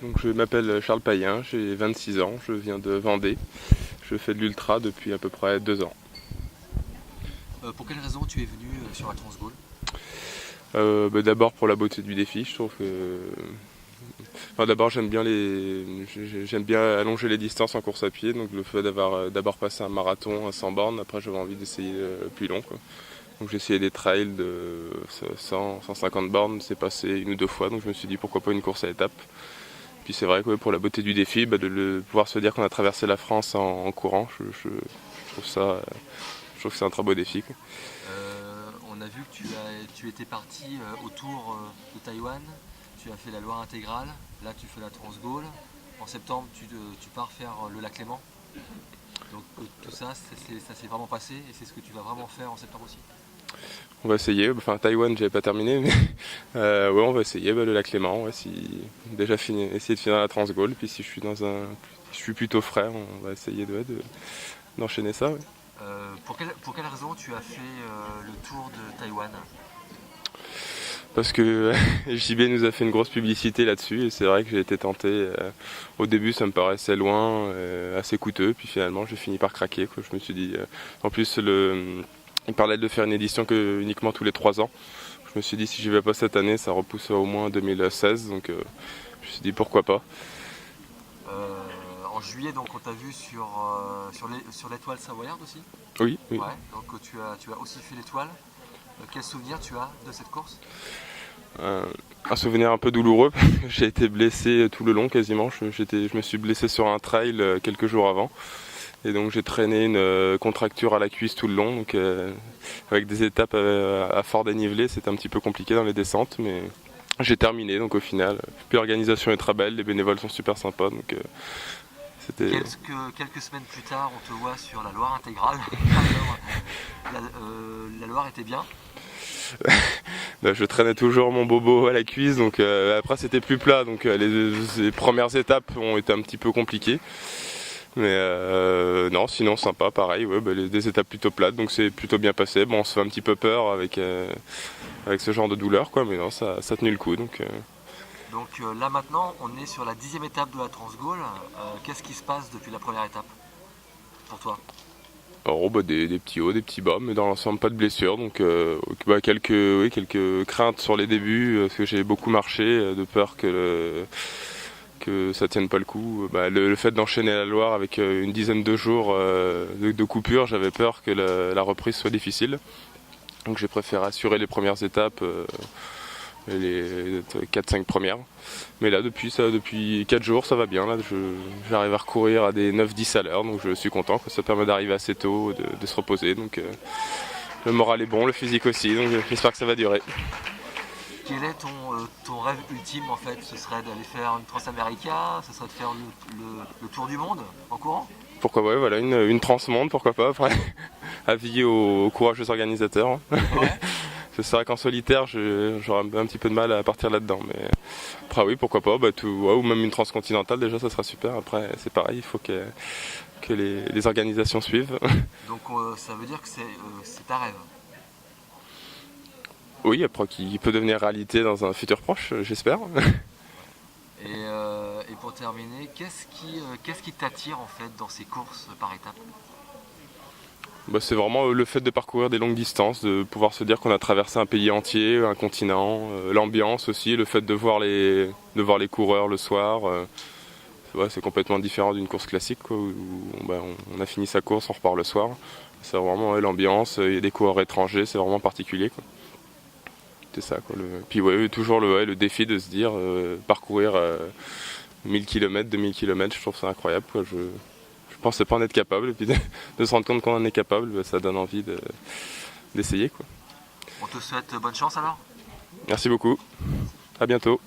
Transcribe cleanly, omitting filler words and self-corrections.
Donc je m'appelle Charles Payen, j'ai 26 ans, je viens de Vendée. Je fais de l'ultra depuis à peu près 2 ans. Pour quelle raison tu es venu sur la Transgaulle? D'abord pour la beauté du défi, je trouve que... Enfin, d'abord j'aime bien allonger les distances en course à pied, donc le fait d'avoir d'abord passé un marathon à 100 bornes, après j'avais envie d'essayer plus long, quoi. Donc j'ai essayé des trails de 100, 150 bornes, c'est passé 1 ou 2 fois, donc je me suis dit pourquoi pas une course à étapes. Puis c'est vrai que pour la beauté du défi, pouvoir se dire qu'on a traversé la France en courant, je trouve je trouve que c'est un très beau défi, quoi. On a vu que tu étais parti autour de Taïwan, tu as fait la Loire intégrale, là tu fais la Transgaulle. En septembre tu pars faire le lac Léman. Donc tout ça, ça s'est vraiment passé et c'est ce que tu vas vraiment faire en septembre aussi. On va essayer, enfin Taïwan j'avais pas terminé, mais ouais, on va essayer le lac Léman, ouais, déjà essayer de finir la Transgaulle, puis si je suis plutôt frais, on va essayer d'enchaîner ça. Ouais. Pour quelle raison tu as fait le tour de Taïwan? Parce que JB nous a fait une grosse publicité là-dessus et c'est vrai que j'ai été tenté. Au début ça me paraissait loin, assez coûteux, puis finalement j'ai fini par craquer, quoi. Je me suis dit, en plus il parlait de faire une édition uniquement tous les 3 ans. Je me suis dit si j'y vais pas cette année ça repousse au moins 2016, donc je me suis dit pourquoi pas. En juillet, donc on t'a vu sur l'étoile savoyarde aussi. Oui, oui. Ouais, donc tu as aussi fait l'étoile. Quel souvenir tu as de cette course? Un souvenir un peu douloureux, j'ai été blessé tout le long quasiment, je me suis blessé sur un trail quelques jours avant. Et donc j'ai traîné une contracture à la cuisse tout le long, donc avec des étapes à fort dénivelé, c'était un petit peu compliqué dans les descentes, mais j'ai terminé donc au final. Puis l'organisation est très belle, les bénévoles sont super sympas, donc c'était... Quelques semaines plus tard, on te voit sur la Loire intégrale. Alors, la Loire était bien. Je traînais toujours mon bobo à la cuisse, donc après c'était plus plat, donc les premières étapes ont été un petit peu compliquées. Mais non, sinon sympa, pareil, ouais, des étapes plutôt plates, donc c'est plutôt bien passé. Bon, on se fait un petit peu peur avec ce genre de douleur, quoi, mais non, ça a tenu le coup. Donc Là maintenant, on est sur la 10e étape de la Transgaulle. Qu'est-ce qui se passe depuis la première étape pour toi? alors, des petits hauts, des petits bas, mais dans l'ensemble pas de blessures, donc quelques craintes sur les débuts, parce que j'ai beaucoup marché, de peur que ça tienne pas le coup. Le fait d'enchaîner la Loire avec une dizaine de jours de coupure, j'avais peur que la reprise soit difficile. Donc j'ai préféré assurer les premières étapes, les 4-5 premières. Mais là depuis 4 jours ça va bien, là j'arrive à recourir à des 9-10 à l'heure, donc je suis content, ça permet d'arriver assez tôt, de se reposer. Donc le moral est bon, le physique aussi, donc j'espère que ça va durer. Quel est ton rêve ultime en fait? Ce serait d'aller faire une Transamérica, ce serait de faire le tour du monde en courant? Pourquoi ouais, voilà, une transmonde, pourquoi pas, après, avis aux courageux organisateurs. Ouais. C'est vrai qu'en solitaire, j'aurais un petit peu de mal à partir là-dedans, mais après oui, pourquoi pas, ou même une transcontinentale déjà, ça sera super. Après, c'est pareil, il faut que les organisations suivent. Donc ça veut dire que c'est ta rêve? Oui, après qui peut devenir réalité dans un futur proche, j'espère. Et pour terminer, qu'est-ce qui t'attire en fait dans ces courses par étapes? C'est vraiment le fait de parcourir des longues distances, de pouvoir se dire qu'on a traversé un pays entier, un continent, l'ambiance aussi, le fait de voir les coureurs le soir. Ouais, c'est complètement différent d'une course classique, quoi, où on a fini sa course, on repart le soir. C'est vraiment l'ambiance, il y a des coureurs étrangers, c'est vraiment particulier, quoi. C'est ça, quoi. Puis ouais, toujours le défi de se dire parcourir 1000 km, 2000 km, je trouve ça incroyable, quoi. Je pensais pas en être capable, et puis de se rendre compte qu'on en est capable, ça donne envie d'essayer, quoi. On te souhaite bonne chance alors? Merci beaucoup, à bientôt.